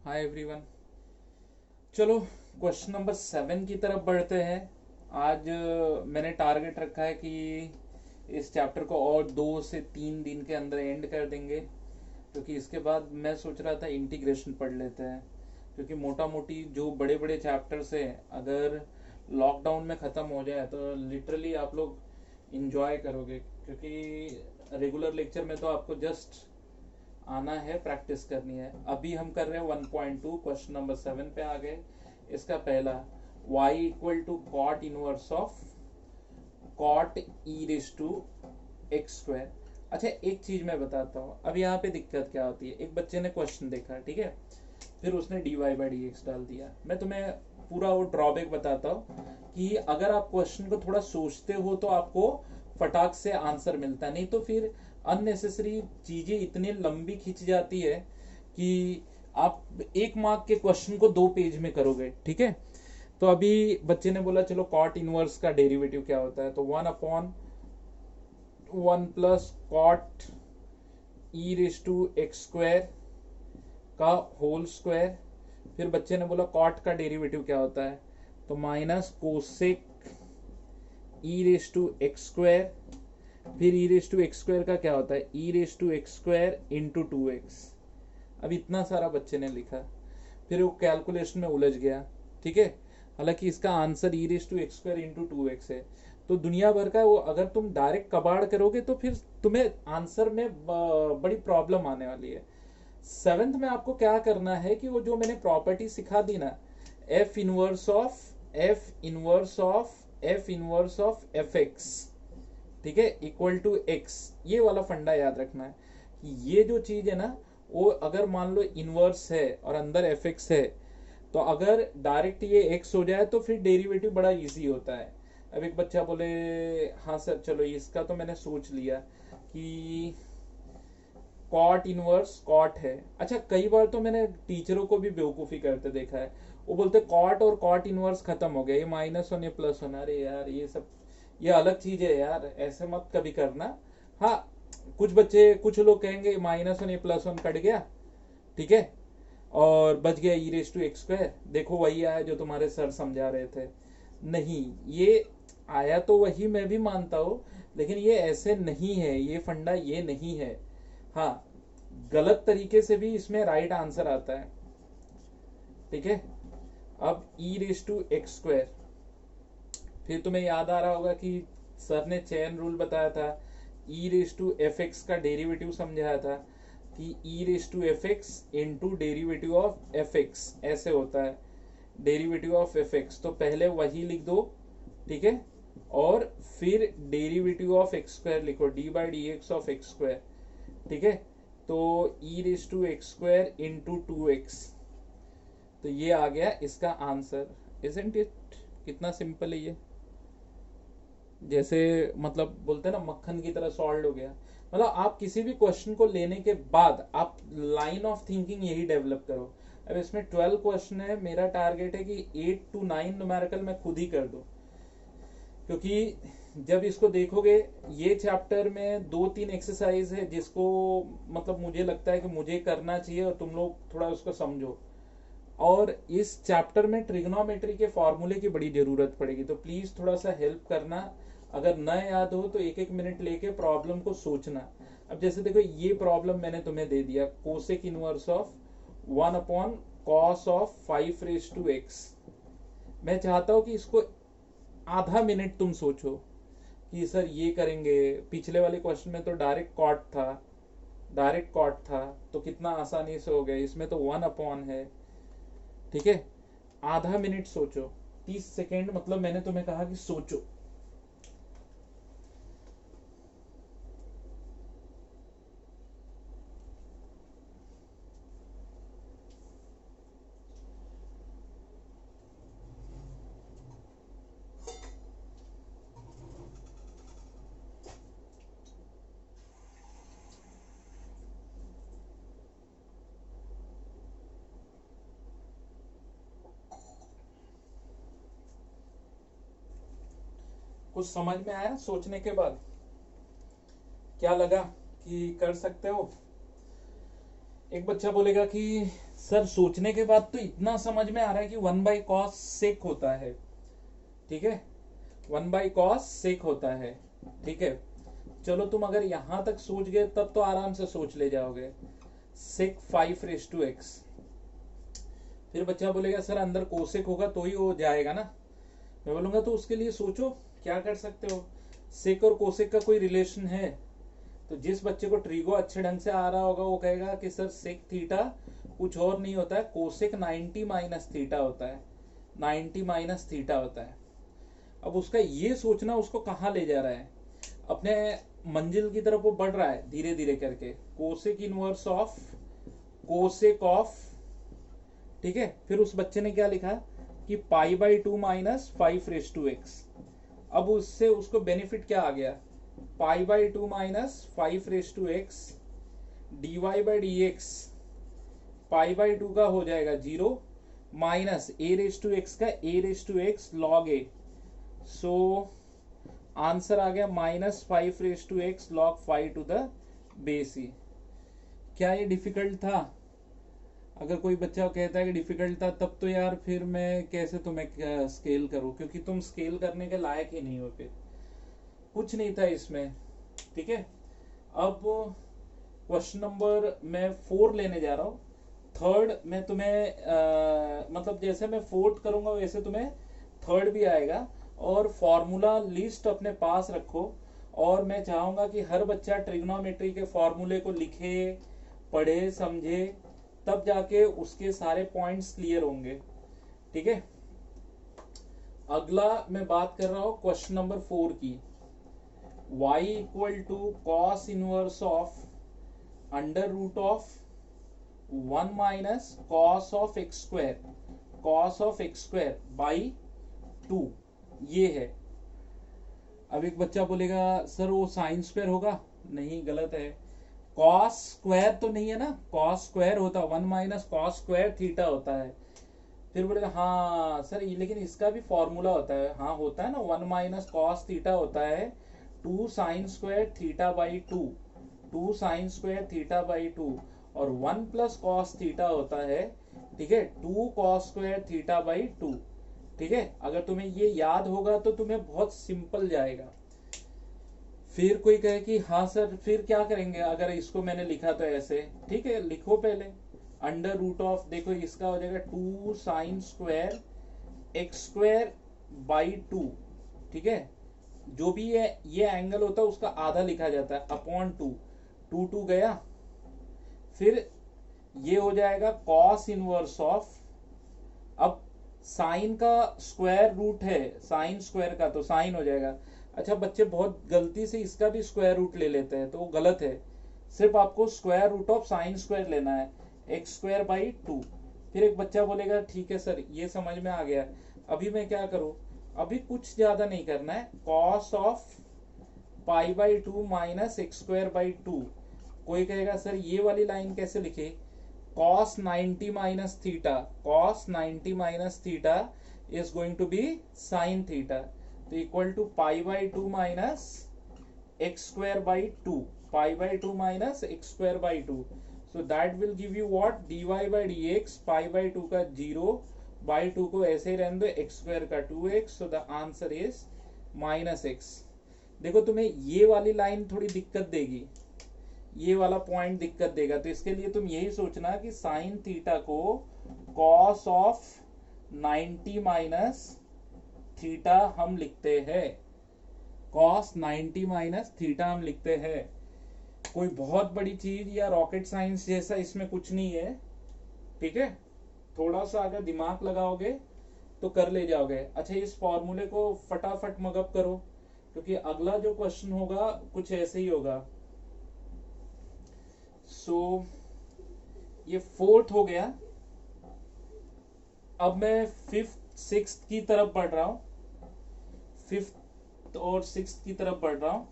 Hi everyone. चलो question number 7 की तरफ बढ़ते हैं। आज मैंने टारगेट रखा है कि इस चैप्टर को और 2 से 3 दिन के अंदर एंड कर देंगे, क्योंकि इसके बाद मैं सोच रहा था इंटीग्रेशन पढ़ लेते हैं। क्योंकि मोटा मोटी जो बड़े बड़े चैप्टर्स हैं, अगर लॉकडाउन में ख़त्म हो जाए तो लिटरली आप लोग इंजॉय करोगे, क्योंकि रेगुलर लेक्चर में तो आपको जस्ट आना है, प्रैक्टिस करनी है। अभी हम कर रहे हैं 1.2, क्वेश्चन नंबर 7 पे आ गए। इसका पहला, y equal to cot inverse of cot e raise to x square. अच्छा, एक चीज मैं बताता हूँ। अब यहाँ पे दिक्कत क्या होती है, एक बच्चे ने क्वेश्चन देखा, ठीक है, फिर उसने dy बाई डी एक्स डाल दिया। मैं तुम्हें पूरा वो ड्रॉबैक बताता हूँ कि अगर आप क्वेश्चन को थोड़ा सोचते हो तो आपको फटाक से आंसर मिलता है, नहीं तो फिर अननेसेसरी चीजें इतनी लंबी खिंच जाती है कि आप 1 मार्क के क्वेश्चन को 2 पेज में करोगे। ठीक है, तो अभी बच्चे ने बोला चलो कॉट इनवर्स का डेरिवेटिव क्या होता है, तो 1/1 plus cot e raise to x square का होल स्क्वायर। फिर बच्चे ने बोला कॉट का डेरिवेटिव क्या होता है, तो minus cosec e raise to x square. फिर e raise to x square का क्या होता है, e raise to x square into 2x। अब इतना सारा बच्चे ने लिखा, फिर वो कैलकुलेशन में उलझ गया। ठीक है, हालांकि इसका answer e raise to x square into 2x है। तो दुनिया भर का वो अगर तुम डायरेक्ट कबाड़ करोगे तो फिर तुम्हें आंसर में बड़ी प्रॉब्लम आने वाली है। 7th में आपको क्या करना है कि वो जो मैंने प्रॉपर्टी सिखा दी ना, F inverse of f x, ठीक है, इक्वल टू एक्स, ये वाला फंडा याद रखना है कि ये जो चीज है ना, वो अगर मान लो इनवर्स है और अंदर एफ एक्स है, तो अगर डायरेक्ट ये एक्स हो जाए तो फिर डेरिवेटिव बड़ा इजी होता है। अब एक बच्चा बोले हाँ सर चलो इसका तो मैंने सोच लिया कि कॉट इनवर्स कॉट है। अच्छा, कई बार तो मैंने टीचरों को भी बेवकूफ़ी करते देखा है। वो बोलते कॉट और कॉट इनवर्स खत्म हो गया, ये -1 ये +1। अरे यार ये सब ये अलग चीज है यार, ऐसे मत कभी करना। हाँ, कुछ बच्चे कुछ लोग कहेंगे -1 ये +1 कट गया, ठीक है, और बच गया ई रेस टू एक्स स्क्वायर। देखो वही आया जो तुम्हारे सर समझा रहे थे। नहीं, ये आया तो वही, मैं भी मानता हूँ, लेकिन ये ऐसे नहीं है, ये फंडा ये नहीं है। हाँ, गलत तरीके से भी इसमें राइट आंसर आता है। ठीक है, अब ई रेस टू एक्स स्क्वायर, फिर तुम्हें याद आ रहा होगा कि सर ने चेन रूल बताया था, e raise to f x का डेरिवेटिव समझाया था कि e raise to f x into derivative of f x ऐसे होता है, डेरिवेटिव ऑफ एफ एक्स। तो पहले वही लिख दो, ठीक है, और फिर डेरिवेटिव ऑफ एक्स स्क्वायर लिखो, d by d x of x square. ठीक है, तो e raise to x square into 2x, तो ये आ गया इसका आंसर। इजंट इट, कितना सिंपल है ये, जैसे मतलब बोलते हैं ना मक्खन की तरह सॉल्व हो गया। मतलब आप किसी भी क्वेश्चन को लेने के बाद आप लाइन ऑफ थिंकिंग यही डेवलप करो। अब इसमें 12 क्वेश्चन है, मेरा टारगेट है कि 8 to 9 न्यूमेरिकल मैं खुद ही कर दूं, क्योंकि जब इसको देखोगे ये चैप्टर में 2-3 एक्सरसाइज है जिसको मतलब मुझे लगता है कि मुझे करना चाहिए और तुम लोग थोड़ा उसको समझो। और इस चैप्टर में ट्रिग्नोमेट्री के फॉर्मूले की बड़ी जरूरत पड़ेगी, तो प्लीज थोड़ा सा हेल्प करना। अगर न याद हो तो 1-1 मिनट लेके प्रॉब्लम को सोचना। अब जैसे देखो ये प्रॉब्लम मैंने तुम्हें दे दिया, cosec inverse of 1/cos of 5 raised to x। मैं चाहता हूं कि इसको आधा मिनट तुम सोचो कि सर ये करेंगे। पिछले वाले क्वेश्चन में तो डायरेक्ट कॉट था, तो कितना आसानी से हो गया। इसमें तो 1 है। ठीक है, आधा मिनट सोचो, 30 सेकेंड, मतलब मैंने तुम्हें कहा कि सोचो। कुछ समझ में आया सोचने के बाद? क्या लगा कि कर सकते हो? एक बच्चा बोलेगा कि सर सोचने के बाद तो इतना समझ में आ रहा है कि 1/cos सेक होता है, ठीक है, 1/cos सेक होता है, ठीक है। चलो तुम अगर यहां तक सोच गए तब तो आराम से सोच ले जाओगे, सेक 5 raised to x। फिर बच्चा बोलेगा सर अंदर कोसेक होगा तो ही हो जाएगा ना। मैं बोलूंगा तो उसके लिए सोचो क्या कर सकते हो। सेक और कोसेक का कोई रिलेशन है? तो जिस बच्चे को ट्रीगो अच्छे ढंग से आ रहा होगा वो कहेगा कि सर सेक थीटा कुछ और नहीं होता है, कोसेक 90 माइनस थीटा होता है, 90 माइनस थीटा होता है। अब उसका ये सोचना उसको कहाँ ले जा रहा है, अपने मंजिल की तरफ वो बढ़ रहा है धीरे धीरे करके। Cosec inverse of cosec of, ठीक है। फिर उस बच्चे ने क्या लिखा कि π/2 माइनस 5 raised to x। अब उससे उसको बेनिफिट क्या आ गया, π/2 minus 5 raised to x dy/dx π/2 का हो जाएगा 0 माइनस a/x का a/x log a। So answer आ गया -5 raised to x log 5 to the base e। क्या ये डिफिकल्ट था? अगर कोई बच्चा कहता है कि डिफिकल्ट था तब तो यार फिर मैं कैसे तुम्हें स्केल करूं, क्योंकि तुम स्केल करने के लायक ही नहीं हो, फिर कुछ नहीं था इसमें, ठीक है। अब क्वेश्चन नंबर मैं 4 लेने जा रहा हूं। थर्ड में तुम्हें मतलब जैसे मैं फोर्थ करूंगा वैसे तुम्हें थर्ड भी आएगा। और फॉर्मूला लिस्ट अपने पास रखो, और मैं चाहूंगा कि हर बच्चा ट्रिग्नोमेट्री के फॉर्मूले को लिखे, पढ़े, समझे, तब जाके उसके सारे पॉइंट्स क्लियर होंगे, ठीक है। अगला मैं बात कर रहा हूं क्वेश्चन नंबर 4 की। y equal to cos inverse of under root of 1 minus cos of x square, cos of x square by 2, ये है। अब एक बच्चा बोलेगा सर वो साइन स्क्वायर होगा, नहीं, गलत है। कॉस स्क्वायर तो नहीं है ना, कॉस स्क्वायर होता 1 माइनस कॉस स्क्वायर थीटा होता है। फिर बोलेगा हाँ सर लेकिन इसका भी फॉर्मूला होता है, हाँ होता है ना, 1 माइनस कॉस थीटा होता है 2 sine square theta by 2, 2 sine square theta by 2, और 1 प्लस कॉस थीटा होता है, ठीक है, 2 कॉस स्क्वायर थीटा बाई 2, ठीक है। अगर तुम्हें ये याद होगा तो तुम्हें बहुत सिंपल जाएगा। फिर कोई कहे कि हाँ सर फिर क्या करेंगे अगर इसको मैंने लिखा तो ऐसे, ठीक है, लिखो पहले अंडर रूट ऑफ, देखो इसका हो जाएगा 2 sine square x square by 2, ठीक है। जो भी ये एंगल होता है उसका आधा लिखा जाता है अपॉन 2, 2 गया। फिर ये हो जाएगा कॉस इनवर्स ऑफ, अब साइन का स्क्वायर रूट है साइन स्क्वायर का, तो साइन हो जाएगा। अच्छा बच्चे बहुत गलती से इसका भी स्क्वायर रूट ले लेते हैं, तो वो गलत है। सिर्फ आपको square root of sine square लेना है, एक्स स्क्वायर बाई 2। फिर एक बच्चा बोलेगा ठीक है सर ये समझ में आ गया, अभी मैं क्या करूं? अभी कुछ ज्यादा नहीं करना है, cos of π/2 minus x square by 2। कोई कहेगा सर ये वाली लाइन कैसे लिखे? cos 90 minus theta, cos 90 minus theta is going to be sin theta, तो equal to π/2 minus x square by 2, π/2 minus x square by 2। So that will give you what, dy/dx π/2 का 0 by 2 को ऐसे ही रहने दो, x square का 2x, so the answer is -x। देखो तुम्हें ये वाली लाइन थोड़ी दिक्कत देगी, ये वाला पॉइंट दिक्कत देगा, तो इसके लिए तुम यही सोचना कि साइन थीटा को कॉस ऑफ 90 माइनस थीटा हम लिखते हैं, कॉस 90 माइनस थीटा हम लिखते हैं। कोई बहुत बड़ी चीज या रॉकेट साइंस जैसा इसमें कुछ नहीं है, ठीक है। थोड़ा सा अगर दिमाग लगाओगे तो कर ले जाओगे। अच्छा इस फॉर्मूले को फटाफट मगअप करो, क्योंकि अगला जो क्वेश्चन होगा कुछ ऐसे ही होगा। सो ये फोर्थ हो गया। अब मैं फिफ्थ सिक्स्थ की तरफ बढ़ रहा हूं, फिफ्थ और सिक्स्थ की तरफ बढ़ रहा हूं।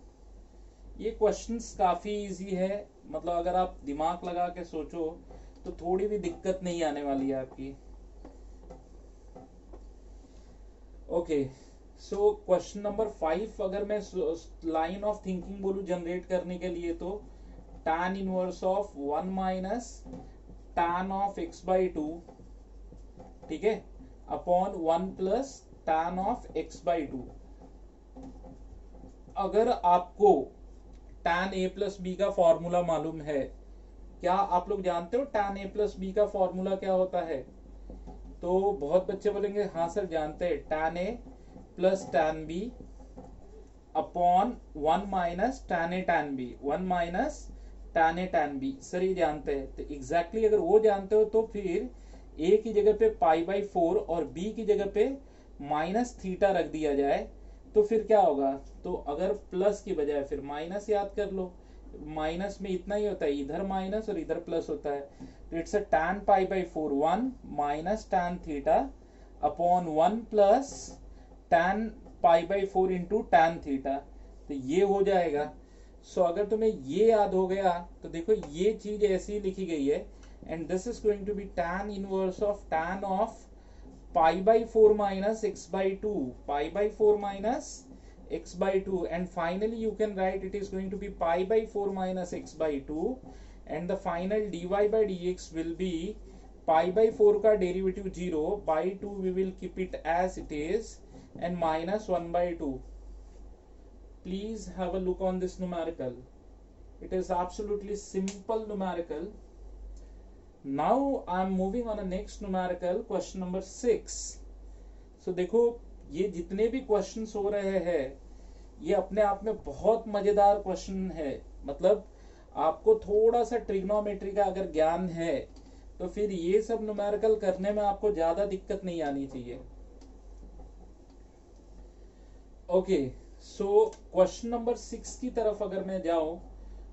ये क्वेश्चंस काफी इजी है, मतलब अगर आप दिमाग लगा के सोचो तो थोड़ी भी दिक्कत नहीं आने वाली है आपकी। ओके सो क्वेश्चन नंबर 5 अगर मैं लाइन ऑफ थिंकिंग बोलूं जनरेट करने के लिए, तो tan inverse of 1 minus tan of x by to, ठीक है, upon 1 plus tan of x by to. अगर आपको tan a प्लस बी का फॉर्मूला मालूम है, क्या आप लोग जानते हो tan a प्लस बी का फॉर्मूला क्या होता है? तो बहुत बच्चे बोलेंगे हाँ सर जानते हैं, tan a plus tan b upon 1 minus tan a tan b, 1 minus tan a tan b, sir ये जानते हैं। तो एग्जैक्टली अगर वो जानते हो तो फिर a की जगह पे पाई बाई 4 और b की जगह पे माइनस थीटा रख दिया जाए तो फिर क्या होगा? तो अगर प्लस की बजाय फिर माइनस याद कर लो, माइनस में इतना ही होता है, इधर माइनस और इधर प्लस होता है। तो it's a tan pi by 4 1 minus tan theta upon 1 plus tan pi by 4 into tan theta. तो ये हो जाएगा। सो अगर तुम्हें ये याद हो गया तो देखो ये चीज ऐसी लिखी गई है, and this is going to be tan inverse of tan of pi by 4 minus x by two, pi by 4 minus x by 2, and finally you can write it is going to be pi by 4 minus x by 2, and the final dy by dx will be pi by 4 का derivative 0 by 2 we will keep it as it is and minus 1 by 2. Please have a look on this numerical. It is absolutely simple numerical. Now I am moving on the next numerical, question number 6. So देखो ये जितने भी questions हो रहे हैं ये अपने आप में बहुत मजेदार क्वेश्चन है। मतलब आपको थोड़ा सा ट्रिग्नोमेट्री का अगर ज्ञान है तो फिर ये सब न्यूमेरिकल करने में आपको ज्यादा दिक्कत नहीं आनी चाहिए। ओके, सो क्वेश्चन नंबर 6 की तरफ अगर मैं जाऊं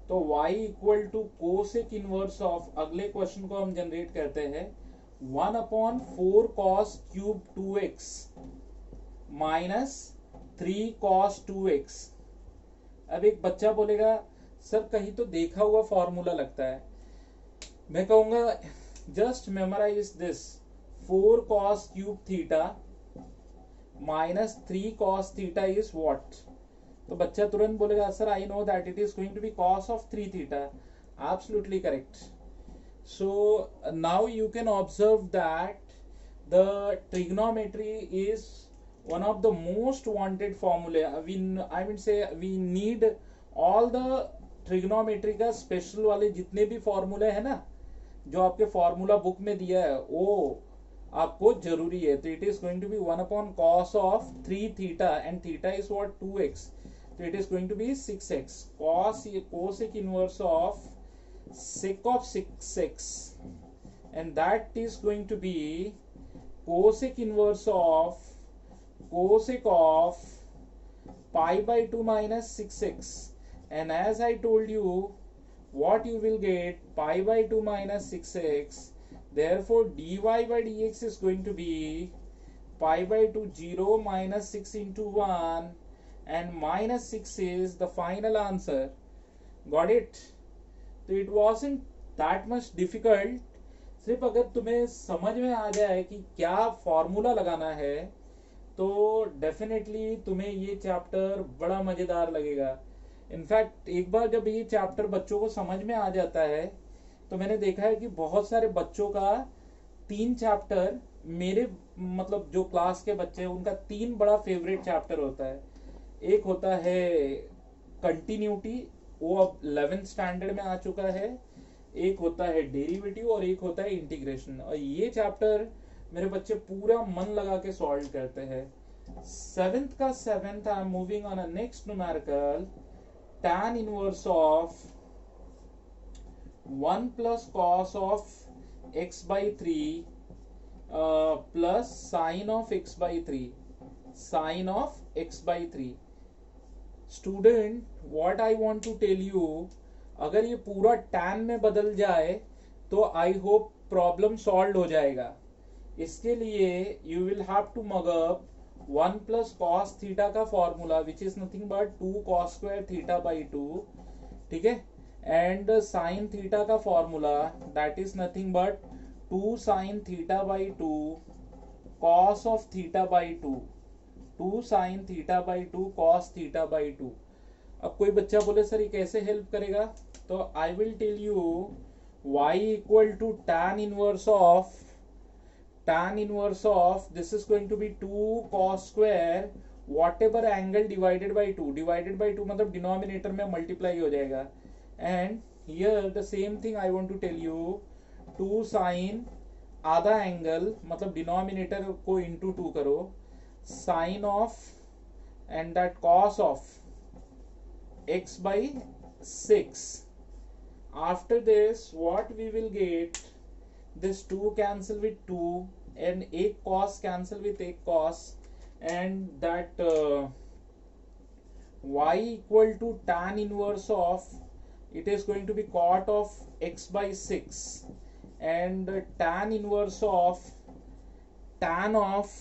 तो y equal to cosec inverse of, अगले क्वेश्चन को हम जनरेट करते हैं, 1 upon 4 cos cube 2x minus 3 cos 2x। अब एक बच्चा बोलेगा सर कहीं तो देखा हुआ फॉर्मूला लगता है। मैं कहूंगा just memorise this, 4 cos cube theta minus 3 cos theta is what? तो बच्चा तुरंत बोलेगा sir I know that it is going to be cos of 3 theta. Absolutely correct. So now you can observe that the trigonometry is one of the most wanted formula. I would say we need all the trigonometry का special वाले जितने भी फॉर्मूले है ना, जो आपके formula book में दिया है वो आपको जरूरी है। तो it is going to be 1 upon cos of 3 theta and theta is what 2x, तो it is going to be 6x cosec inverse of sec of 6x, and that is going to be cosec inverse of cosec of pi by 2 minus 6x, and as I told you what you will get, pi by 2 minus 6x, therefore dy by dx is going to be pi by 2 0 minus 6 into 1 and minus 6 is the final answer. Got it? So it wasn't that much difficult. सिर्फ अगर तुम्हें समझ में आ जाए कि क्या formula लगाना है तो डेफिनेटली तुम्हें ये चैप्टर बड़ा मजेदार लगेगा। इनफैक्ट एक बार जब ये चैप्टर बच्चों को समझ में आ जाता है तो मैंने देखा है कि बहुत सारे बच्चों का 3 चैप्टर, मेरे मतलब जो क्लास के बच्चे हैं उनका 3 बड़ा फेवरेट चैप्टर होता है। एक होता है कंटिन्यूटी, वो अब 11th स्टैंडर्ड में आ चुका है, एक होता है डेरिवेटिव और एक होता है इंटीग्रेशन। और ये चैप्टर मेरे बच्चे पूरा मन लगा के सॉल्व करते हैं। 7th का 7th I am moving on a next numerical, tan inverse of 1 plus cos of x by 3 plus sine of x by 3, sine of x by 3। Student what I want to tell you, अगर ये पूरा tan में बदल जाए तो I hope problem solve हो जाएगा। इसके लिए you will have to mug up 1 plus cos theta का formula which is nothing but 2 cos square theta by 2, ठीक है, एंड साइन थीटा का formula that is nothing but 2 sine theta by 2 cos of theta by 2, 2 sine theta by 2 cos theta by 2। अब कोई बच्चा बोले sir ये कैसे help करेगा, तो I will tell you y equal to tan inverse of this is going to be 2 cos square whatever angle divided by 2 मतलब denominator में मल्टीप्लाई हो जाएगा. And here the same thing I want to tell you, 2 sine आधा angle मतलब denominator को into 2 करो, sine of and that cos of x by 6. After this what we will get, this 2 cancel with 2 and एक cos cancel with एक cos, and that y equal to tan inverse of, it is going to be cot of x by 6 and tan inverse of tan of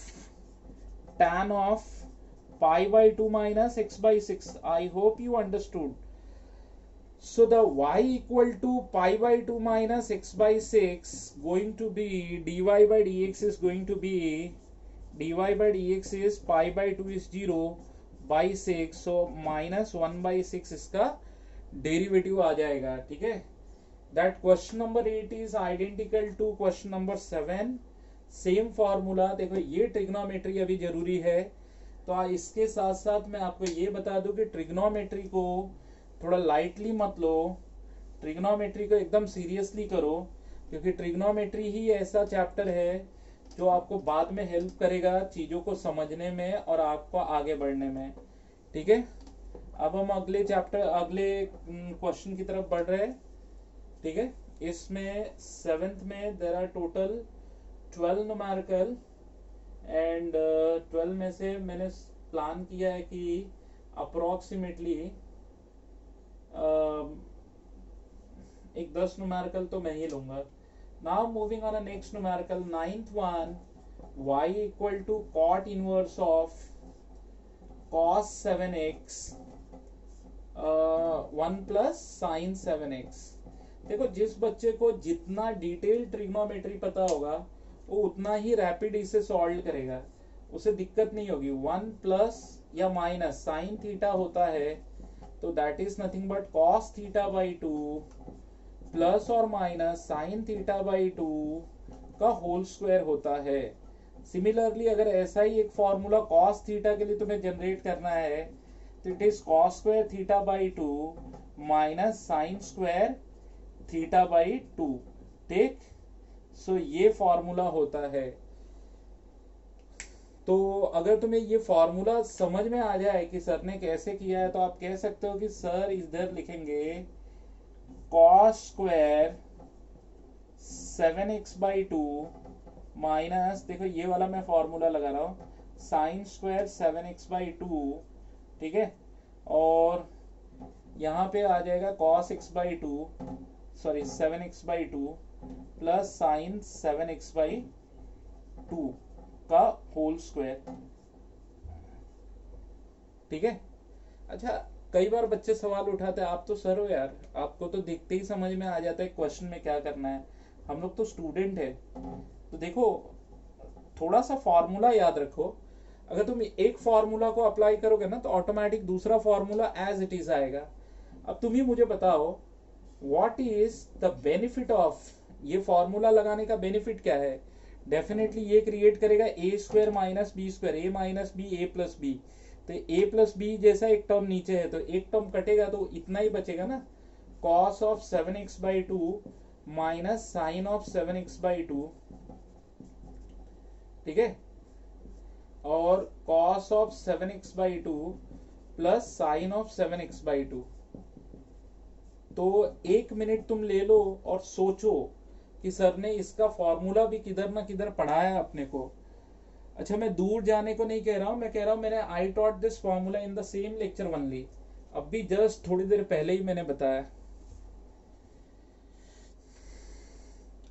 pi by 2 minus x by 6. I hope you understood. So the y equal to pi by 2 minus x by 6 going to be dy by dx is going to be dy by dx is pi by 2 is 0 by 6, so minus 1 by 6 इसका derivative आ जाएगा. ठीक है. That question number 8 is identical to question number 7. Same formula. देखो ये trigonometry अभी जरूरी है, तो इसके साथ साथ मैं आपको ये बता दूं कि ट्रिग्नोमेट्री को थोड़ा लाइटली मत लो, ट्रिग्नोमेट्री को एकदम सीरियसली करो, क्योंकि ट्रिग्नोमेट्री ही ऐसा चैप्टर है जो आपको बाद में हेल्प करेगा चीजों को समझने में और आपको आगे बढ़ने में. ठीक है. अब हम अगले चैप्टर अगले क्वेश्चन की तरफ बढ़ रहे हैं. ठीक है. इसमें 7th में there are total 12 numerical and 12 में से मैंने प्लान किया है कि अप्रोक्सीमेटली एक 10 न्यूमेरिकल तो मैं ही लूंगा. Now moving on next numerical, 9th one, y equal to cot inverse of cos 7x 1 plus sine 7x. देखो जिस बच्चे को जितना डिटेल ट्रिग्नोमेट्री पता होगा वो उतना ही रैपिड इसे सॉल्व करेगा, उसे दिक्कत नहीं होगी. 1 प्लस या माइनस साइन थीटा होता है, तो that is nothing but cos theta by 2 plus और माइनस साइन थीटा बाई 2 का होल स्क्वायर होता है. सिमिलरली अगर ऐसा ही एक फॉर्मूला कॉस थीटा के लिए तुम्हें जनरेट करना है, तो it is cos square theta by 2 minus sine square theta by 2. ठीक. सो ये फॉर्मूला होता है. तो अगर तुम्हें ये फॉर्मूला समझ में आ जाए कि सर ने कैसे किया है, तो आप कह सकते हो कि सर इधर लिखेंगे cos square 7x by 2 minus, देखो ये वाला मैं फॉर्मूला लगा रहा हूं, साइन स्क्वायर 7x बाई 2. ठीक है. और यहां पे आ जाएगा cos x by 2 sorry 7x by 2 plus sine 7x by 2 का होल स्क्वायर. ठीक है. अच्छा, कई बार बच्चे सवाल उठाते हैं, आप तो सर हो यार, आपको तो दिखते ही समझ में आ जाता है क्वेश्चन में क्या करना है, हम लोग तो स्टूडेंट है. तो देखो थोड़ा सा फॉर्मूला याद रखो. अगर तुम एक फॉर्मूला को अप्लाई करोगे ना, तो ऑटोमेटिक दूसरा फॉर्मूला एज इट इज आएगा. अब तुम ही मुझे बताओ what is the benefit of, ये फॉर्मूला लगाने का बेनिफिट क्या है. डेफिनेटली ये क्रिएट करेगा ए स्क्वायर माइनस बी स्क्वायर, ए माइनस बी ए प्लस बी. तो ए प्लस बी जैसा एक टर्म नीचे है, तो एक टर्म कटेगा तो इतना ही बचेगा ना, cos of 7x by 2 minus sine of 7x by 2. ठीक है. और cos of 7x by 2 plus sine of 7x by 2. तो 1 मिनट तुम ले लो और सोचो कि सर ने इसका फॉर्मूला भी किधर ना किधर पढ़ाया अपने को. अच्छा, मैं दूर जाने को नहीं कह रहा हूं, मैं कह रहा हूं मैंने I taught this formula in the same lecture only. अब भी जस्ट थोड़ी देर पहले ही मैंने बताया.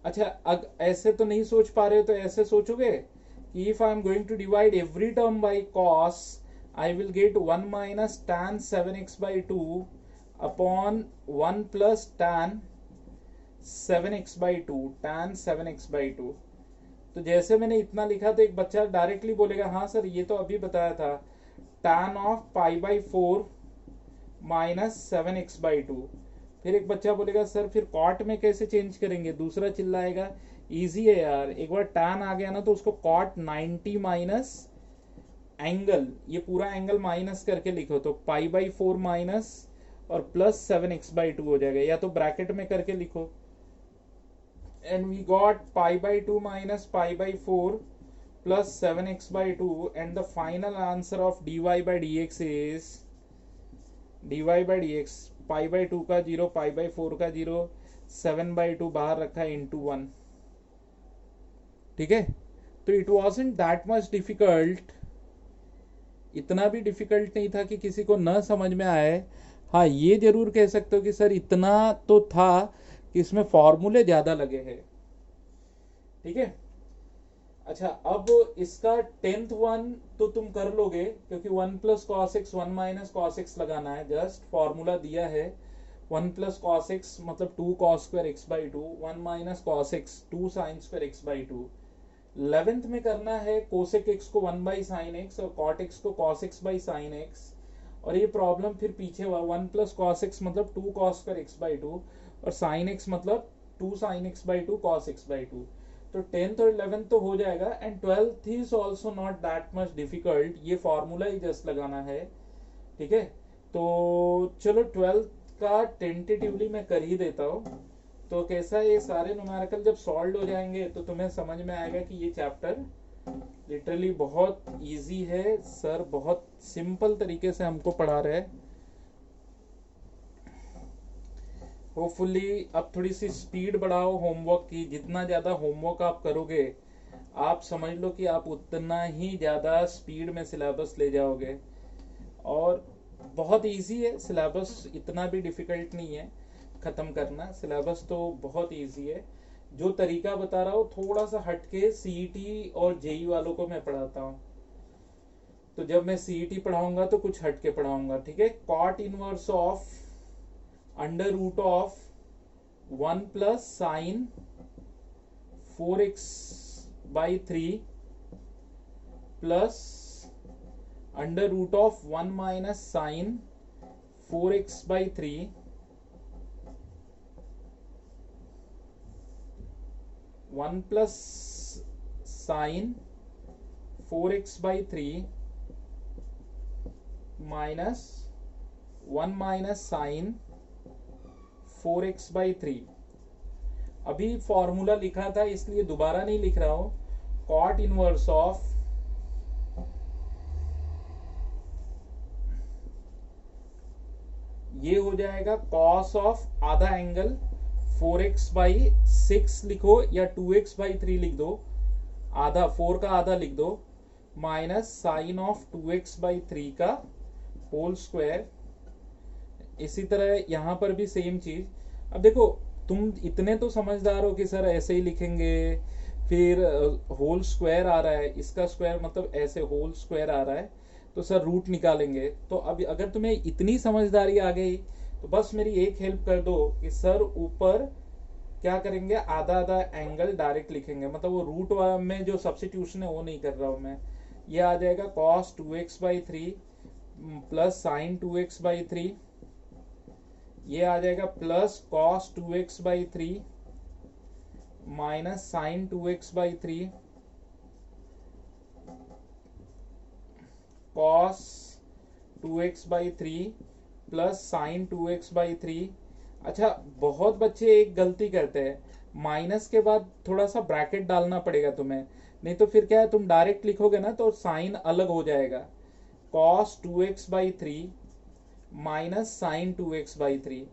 अच्छा, ऐसे तो नहीं सोच पा रहे हो, तो ऐसे सोचोगे कि if I am going to divide every term by cos, I will get 1 minus tan 7x by 2 upon 1 plus tan 7x by 2, tan 7x by 2. तो जैसे मैंने इतना लिखा तो एक बच्चा डायरेक्टली बोलेगा हाँ सर ये तो अभी बताया था, tan of pi by 4 minus 7x by 2. फिर एक बच्चा बोलेगा सर फिर कॉट में कैसे चेंज करेंगे, दूसरा चिल्लाएगा इजी है यार, एक बार tan आ गया ना तो उसको कॉट 90 माइनस एंगल, ये पूरा एंगल माइनस करके लिखो तो π/4 माइनस और प्लस 7x/2 हो जाएगा, या तो ब्रैकेट में करके लिखो and we got π/2 minus π/4 plus 7x/2 and the final answer of dy/dx is dy/dx π/2 का 0, π/4 का 0, 7/2 बाहर रखा है इंटू 1। ठीक है, तो it wasn't that much difficult, इतना भी डिफिकल्ट नहीं था कि किसी को न समझ में आए। हाँ ये जरूर कह सकते हो कि सर इतना तो था कि इसमें फॉर्मूले ज्यादा लगे हैं। ठीक है, अच्छा अब इसका 10th वन तो तुम कर लोगे क्योंकि 1 plus cos x 1 minus cos x लगाना है, जस्ट फॉर्मूला दिया है 1 प्लस कॉस एक्स मतलब 2 cos square x/2, 1 minus cos x 2 sine square x/2। 11th में करना है कोसेक एक्स को 1 बाई साइन एक्स और कॉट एक्स को cos x by sine x, और ये प्रॉब्लम फिर पीछे हुआ 1 प्लस कॉस एक्स मतलब 2 कॉस स्क्वायर x/2 और साइन एक्स मतलब 2 साइन x/2 कॉस x/2। तो 10th और 11th तो हो जाएगा and 12th is also not that much difficult, ये फॉर्मूला ही जस्ट लगाना है। ठीक है, तो चलो 12th का टेंटेटिवली मैं कर ही देता हूँ। तो कैसा है, ये सारे न्यूमेरिकल जब सॉल्व हो जाएंगे तो तुम्हें समझ में आएगा कि ये चैप्टर लिटरली बहुत इजी है, सर बहुत सिंपल तरीके से हमको पढ़ा रहे हैं। होपफुली अब थोड़ी सी स्पीड बढ़ाओ होमवर्क की, जितना ज्यादा होमवर्क आप करोगे आप समझ लो कि आप उतना ही ज्यादा स्पीड में सिलेबस ले जाओगे, और बहुत इजी है सिलेबस, इतना भी डिफिकल्ट नहीं है खत्म करना, सिलेबस तो बहुत इजी है। जो तरीका बता रहा हूँ थोड़ा सा हटके सीईटी और जेई वालों को मैं पढ़ाता हूँ, तो जब मैं सीईटी पढ़ाऊंगा तो कुछ हटके पढ़ाऊंगा। ठीक है, cot inverse of under root of 1 plus sine 4x/3 plus under root of 1 minus sine 4x/3 1 plus sine 4x/3 minus 1 minus sine 4x/3। अभी फॉर्मूला लिखा था इसलिए दोबारा नहीं लिख रहा हूं, कॉट इनवर्स ऑफ ये हो जाएगा कॉस ऑफ आधा एंगल 4x/6 लिखो या 2x/3 लिख दो, आधा 4 का आधा लिख दो, माइनस साइन ऑफ 2x/3 का होल स्क्वायर। इसी तरह यहां पर भी सेम चीज। अब देखो तुम इतने तो समझदार हो कि सर ऐसे ही लिखेंगे, फिर होल स्क्वायर आ रहा है, इसका स्क्वायर मतलब ऐसे होल स्क्वायर आ रहा है तो सर रूट निकालेंगे। तो अब अगर तुम्हें इतनी समझदारी आ गई तो बस मेरी एक हेल्प कर दो कि सर ऊपर क्या करेंगे, आधा आधा एंगल डायरेक्ट लिखेंगे, मतलब वो रूट में जो सब्स्टिट्यूशन है वो नहीं कर रहा हूं मैं। ये आ जाएगा cos 2x/3 plus sine 2x/3, ये आ जाएगा plus cos 2x/3 minus sine 2x/3 cos 2x/3 plus sine 2x/3। अच्छा बहुत बच्चे एक गलती करते हैं, माइनस के बाद थोड़ा सा ब्रैकेट डालना पड़ेगा तुम्हें, नहीं तो फिर क्या है तुम डायरेक्ट लिखोगे ना तो साइन अलग हो जाएगा, cos 2x/3 minus sine 2x/3।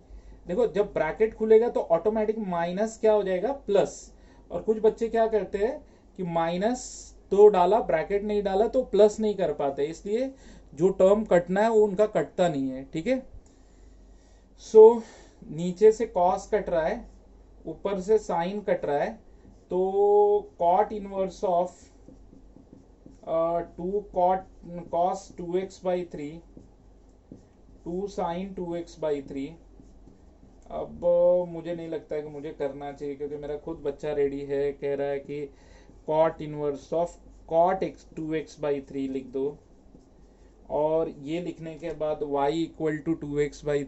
देखो जब ब्रैकेट खुलेगा तो ऑटोमेटिक माइनस क्या हो जाएगा प्लस, और कुछ बच्चे क्या करते हैं कि माइनस तो डाला ब्रैकेट नहीं डाला तो प्लस नहीं कर पाते, इसलिए जो टर्म कटना है वो उनका कटता नहीं है। ठीक है, सो नीचे से कॉस कट रहा है, ऊपर से साइन कट रहा है, तो cot inverse of 2 cos 2x/3 2 sine 2x/3। अब मुझे नहीं लगता है कि मुझे करना चाहिए क्योंकि मेरा खुद बच्चा रेडी है, कह रहा है कि cot inverse of cot 2x/3 लिख दो, और ये लिखने के बाद y = 2x/3 हो